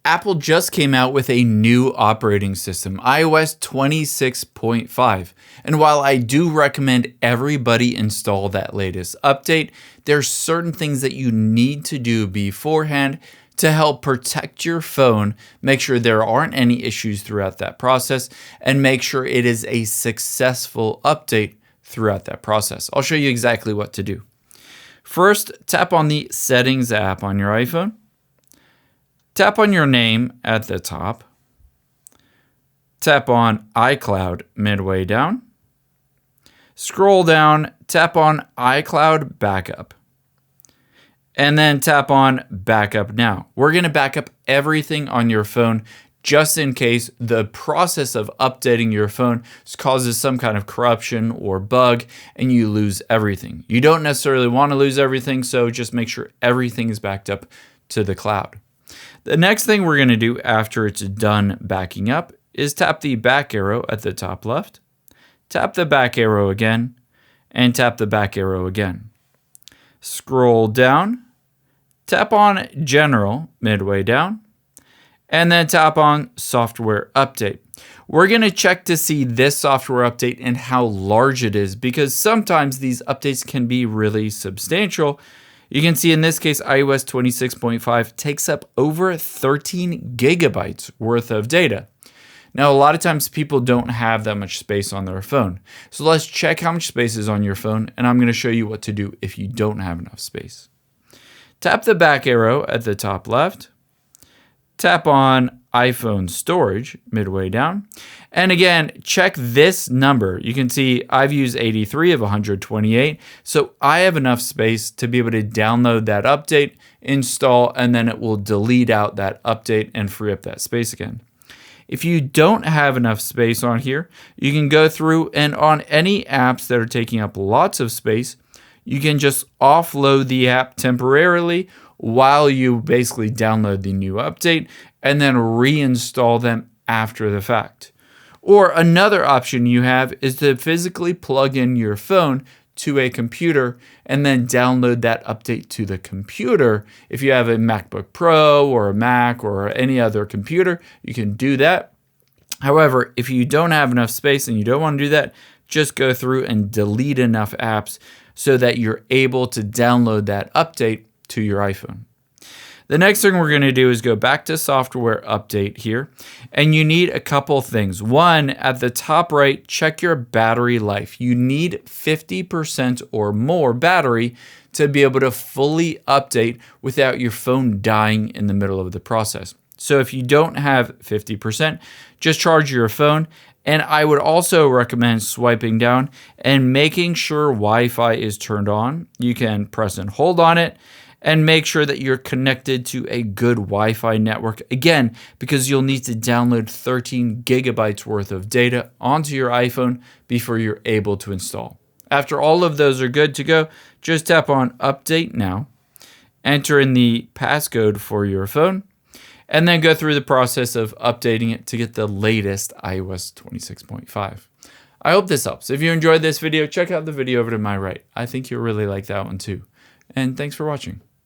Apple just came out with a new operating system, iOS 26.5. And while I do recommend everybody install that latest update, there's certain things that you need to do beforehand to help protect your phone, make sure there aren't any issues throughout that process, and make sure it is a successful update throughout that process. I'll show you exactly what to do. First, tap on the Settings app on your iPhone. Tap on your name at the top. Tap on iCloud midway down. Scroll down, tap on iCloud Backup. And then tap on Backup Now. We're going to back up everything on your phone just in case the process of updating your phone causes some kind of corruption or bug and you lose everything. You don't necessarily want to lose everything, so just make sure everything is backed up to the cloud. The next thing we're going to do after it's done backing up is tap the back arrow at the top left, tap the back arrow again, and tap the back arrow again. Scroll down, tap on General midway down, and then tap on Software Update. We're going to check to see this software update and how large it is, because sometimes these updates can be really substantial. You can see in this case, iOS 26.5 takes up over 13 gigabytes worth of data. Now, a lot of times people don't have that much space on their phone. So let's check how much space is on your phone, and I'm going to show you what to do if you don't have enough space. Tap the back arrow at the top left. Tap on iPhone storage midway down. And again, check this number. You can see I've used 83 of 128. So I have enough space to be able to download that update, install, and then it will delete out that update and free up that space again. If you don't have enough space on here, you can go through and on any apps that are taking up lots of space, you can just offload the app temporarily while you basically download the new update and then reinstall them after the fact. Or another option you have is to physically plug in your phone to a computer and then download that update to the computer. If you have a MacBook Pro or a Mac or any other computer, you can do that. However, if you don't have enough space and you don't want to do that, just go through and delete enough apps so that you're able to download that update to your iPhone. The next thing we're going to do is go back to Software Update here, and you need a couple things. One, at the top right, check your battery life. You need 50% or more battery to be able to fully update without your phone dying in the middle of the process. So if you don't have 50%, just charge your phone. And I would also recommend swiping down and making sure Wi-Fi is turned on. You can press and hold on it and make sure that you're connected to a good Wi-Fi network. Again, because you'll need to download 13 gigabytes worth of data onto your iPhone before you're able to install. After all of those are good to go, just tap on Update Now, enter in the passcode for your phone, and then go through the process of updating it to get the latest iOS 26.5. I hope this helps. If you enjoyed this video, check out the video over to my right. I think you'll really like that one too. And thanks for watching.